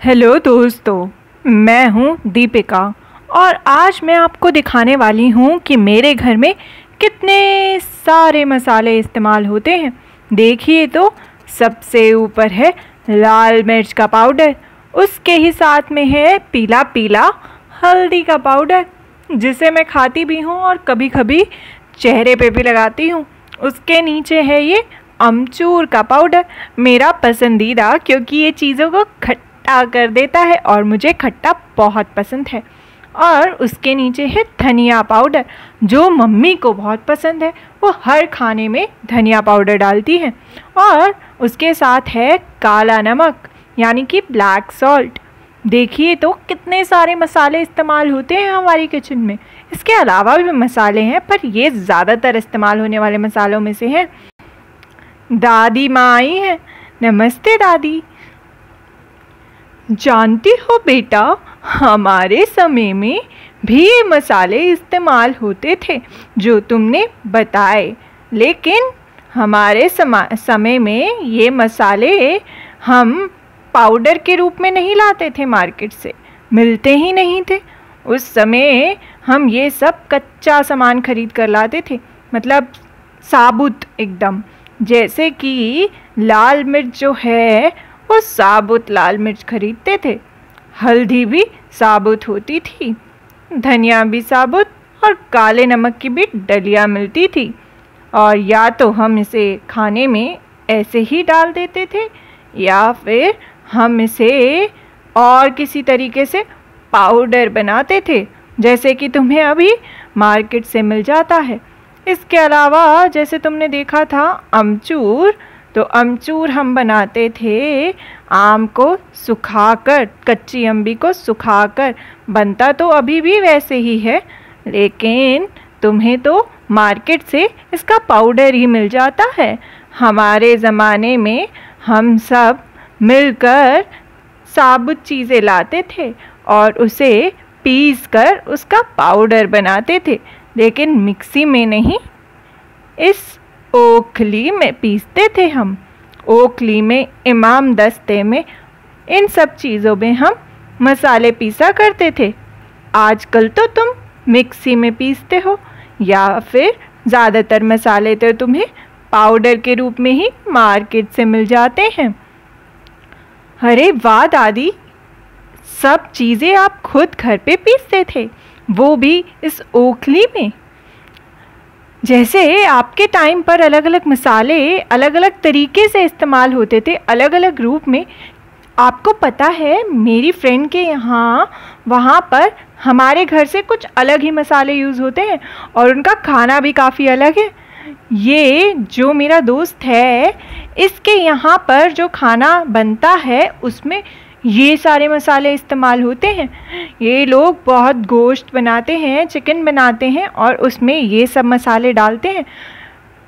Hello दोस्तों, मैं हूँ दीपिका और आज मैं आपको दिखाने वाली हूँ कि मेरे घर में कितने सारे मसाले इस्तेमाल होते हैं। देखिए तो सबसे ऊपर है लाल मिर्च का पाउडर, उसके ही साथ में है पीला पीला हल्दी का पाउडर जिसे मैं खाती भी हूँ और कभी कभी चेहरे पे भी लगाती हूँ। उसके नीचे है ये अमचूर का पाउडर, मेरा पसंदीदा, क्योंकि ये चीज़ों को खट्टा कर देता है और मुझे खट्टा बहुत पसंद है। और उसके नीचे है धनिया पाउडर, जो मम्मी को बहुत पसंद है, वो हर खाने में धनिया पाउडर डालती हैं। और उसके साथ है काला नमक यानी कि ब्लैक सॉल्ट। देखिए तो कितने सारे मसाले इस्तेमाल होते हैं हमारी किचन में। इसके अलावा भी मसाले हैं, पर ये ज़्यादातर इस्तेमाल होने वाले मसालों में से हैं। दादी माँ आई हैं। नमस्ते दादी। जानती हो बेटा, हमारे समय में भी ये मसाले इस्तेमाल होते थे जो तुमने बताए, लेकिन हमारे समय में ये मसाले हम पाउडर के रूप में नहीं लाते थे, मार्केट से मिलते ही नहीं थे। उस समय हम ये सब कच्चा सामान खरीद कर लाते थे, मतलब साबुत एकदम। जैसे कि लाल मिर्च जो है वो साबुत लाल मिर्च खरीदते थे, हल्दी भी साबुत होती थी, धनिया भी साबुत, और काले नमक की भी डलियाँ मिलती थी। और या तो हम इसे खाने में ऐसे ही डाल देते थे या फिर हम इसे और किसी तरीके से पाउडर बनाते थे, जैसे कि तुम्हें अभी मार्केट से मिल जाता है। इसके अलावा जैसे तुमने देखा था अमचूर, तो अमचूर हम बनाते थे आम को सुखाकर, कच्ची अम्बी को सुखाकर। बनता तो अभी भी वैसे ही है, लेकिन तुम्हें तो मार्केट से इसका पाउडर ही मिल जाता है। हमारे ज़माने में हम सब मिलकर साबुत चीज़ें लाते थे और उसे पीस कर उसका पाउडर बनाते थे, लेकिन मिक्सी में नहीं, इस ओखली में पीसते थे हम। ओखली में, इमाम दस्ते में, इन सब चीज़ों में हम मसाले पीसा करते थे। आजकल तो तुम मिक्सी में पीसते हो, या फिर ज़्यादातर मसाले तो तुम्हें पाउडर के रूप में ही मार्केट से मिल जाते हैं। अरे वाह दादी, सब चीज़ें आप खुद घर पे पीसते थे, वो भी इस ओखली में। जैसे आपके टाइम पर अलग अलग मसाले अलग अलग तरीके से इस्तेमाल होते थे, अलग अलग रूप में। आपको पता है मेरी फ्रेंड के यहाँ, वहाँ पर हमारे घर से कुछ अलग ही मसाले यूज़ होते हैं और उनका खाना भी काफ़ी अलग है। ये जो मेरा दोस्त है, इसके यहाँ पर जो खाना बनता है उसमें ये सारे मसाले इस्तेमाल होते हैं। ये लोग बहुत गोश्त बनाते हैं, चिकन बनाते हैं और उसमें ये सब मसाले डालते हैं।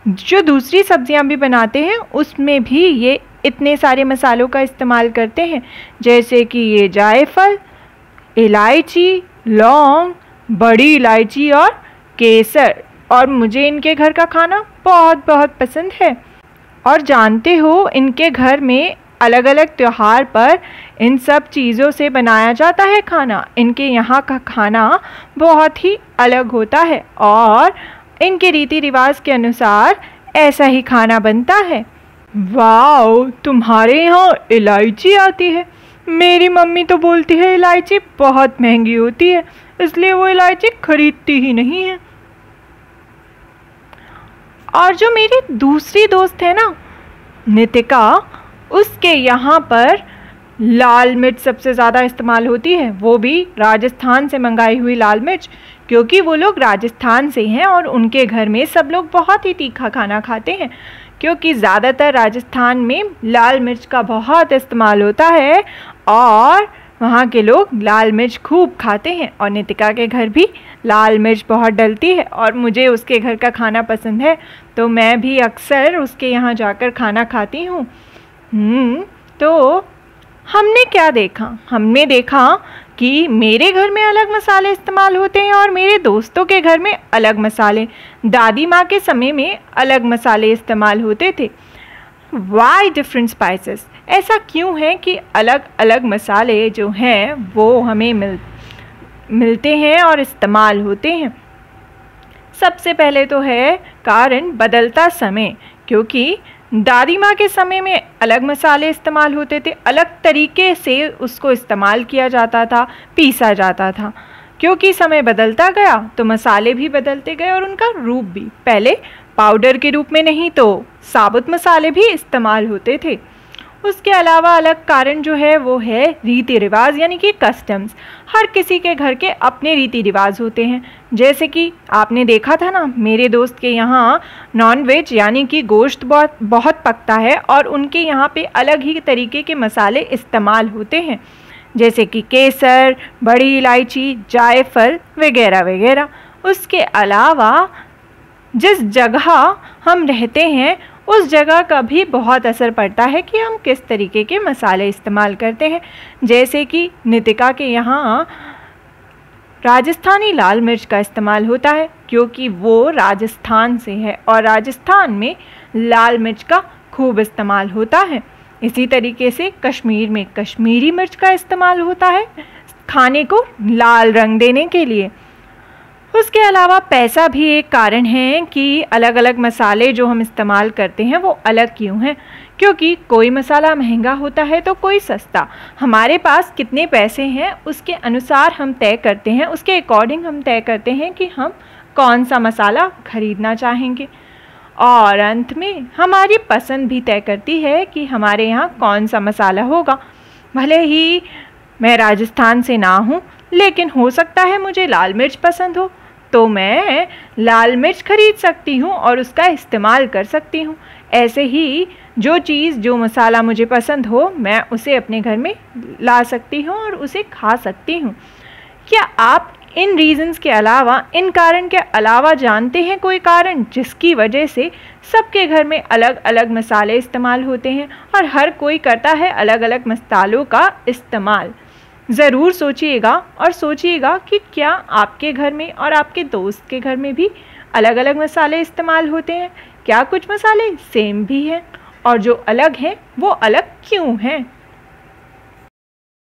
जो दूसरी सब्जियां भी बनाते हैं उसमें भी ये इतने सारे मसालों का इस्तेमाल करते हैं, जैसे कि ये जायफल, इलायची, लौंग, बड़ी इलायची और केसर। और मुझे इनके घर का खाना बहुत बहुत पसंद है। और जानते हो, इनके घर में अलग अलग त्योहार पर इन सब चीज़ों से बनाया जाता है खाना। इनके यहाँ का खाना बहुत ही अलग होता है और इनके रीति रिवाज के अनुसार ऐसा ही खाना बनता है। वाओ, तुम्हारे यहाँ इलायची आती है। मेरी मम्मी तो बोलती है इलायची बहुत महंगी होती है, इसलिए वो इलायची खरीदती ही नहीं है। और जो मेरी दूसरी दोस्त है ना, नितिका, उसके यहाँ पर लाल मिर्च सबसे ज़्यादा इस्तेमाल होती है, वो भी राजस्थान से मंगाई हुई लाल मिर्च, क्योंकि वो लोग राजस्थान से हैं और उनके घर में सब लोग बहुत ही तीखा खाना खाते हैं, क्योंकि ज़्यादातर राजस्थान में लाल मिर्च का बहुत इस्तेमाल होता है और वहाँ के लोग लाल मिर्च खूब खाते हैं। और नितिका के घर भी लाल मिर्च बहुत डलती है और मुझे उसके घर का खाना पसंद है, तो मैं भी अक्सर उसके यहाँ जाकर खाना खाती हूँ। तो हमने क्या देखा? हमने देखा कि मेरे घर में अलग मसाले इस्तेमाल होते हैं और मेरे दोस्तों के घर में अलग मसाले। दादी माँ के समय में अलग मसाले इस्तेमाल होते थे। Why different spices? ऐसा क्यों है कि अलग अलग मसाले जो हैं वो हमें मिलते हैं और इस्तेमाल होते हैं? सबसे पहले तो है कारण बदलता समय, क्योंकि दादी माँ के समय में अलग मसाले इस्तेमाल होते थे, अलग तरीके से उसको इस्तेमाल किया जाता था, पीसा जाता था। क्योंकि समय बदलता गया तो मसाले भी बदलते गए और उनका रूप भी। पहले पाउडर के रूप में नहीं तो साबुत मसाले भी इस्तेमाल होते थे। उसके अलावा अलग कारण जो है वो है रीति रिवाज, यानी कि कस्टम्स। हर किसी के घर के अपने रीति रिवाज होते हैं। जैसे कि आपने देखा था ना, मेरे दोस्त के यहाँ नॉनवेज यानी कि गोश्त बहुत पकता है और उनके यहाँ पे अलग ही तरीके के मसाले इस्तेमाल होते हैं, जैसे कि केसर, बड़ी इलायची, जायफल वगैरह वगैरह। उसके अलावा जिस जगह हम रहते हैं उस जगह का भी बहुत असर पड़ता है कि हम किस तरीके के मसाले इस्तेमाल करते हैं। जैसे कि नितिका के यहाँ राजस्थानी लाल मिर्च का इस्तेमाल होता है, क्योंकि वो राजस्थान से है और राजस्थान में लाल मिर्च का खूब इस्तेमाल होता है। इसी तरीके से कश्मीर में कश्मीरी मिर्च का इस्तेमाल होता है खाने को लाल रंग देने के लिए। उसके अलावा पैसा भी एक कारण है कि अलग अलग मसाले जो हम इस्तेमाल करते हैं वो अलग क्यों हैं, क्योंकि कोई मसाला महंगा होता है तो कोई सस्ता। हमारे पास कितने पैसे हैं उसके अनुसार हम तय करते हैं, उसके अकॉर्डिंग हम तय करते हैं कि हम कौन सा मसाला खरीदना चाहेंगे। और अंत में हमारी पसंद भी तय करती है कि हमारे यहाँ कौन सा मसाला होगा। भले ही मैं राजस्थान से ना हूँ, लेकिन हो सकता है मुझे लाल मिर्च पसंद हो तो मैं लाल मिर्च खरीद सकती हूँ और उसका इस्तेमाल कर सकती हूँ। ऐसे ही जो मसाला मुझे पसंद हो मैं उसे अपने घर में ला सकती हूँ और उसे खा सकती हूँ। क्या आप इन रीज़न्स के अलावा, इन कारण के अलावा जानते हैं कोई कारण जिसकी वजह से सबके घर में अलग अलग मसाले इस्तेमाल होते हैं और हर कोई करता है अलग अलग मसालों का इस्तेमाल? ज़रूर सोचिएगा और सोचिएगा कि क्या आपके घर में और आपके दोस्त के घर में भी अलग अलग मसाले इस्तेमाल होते हैं? क्या कुछ मसाले सेम भी हैं और जो अलग हैं वो अलग क्यों हैं?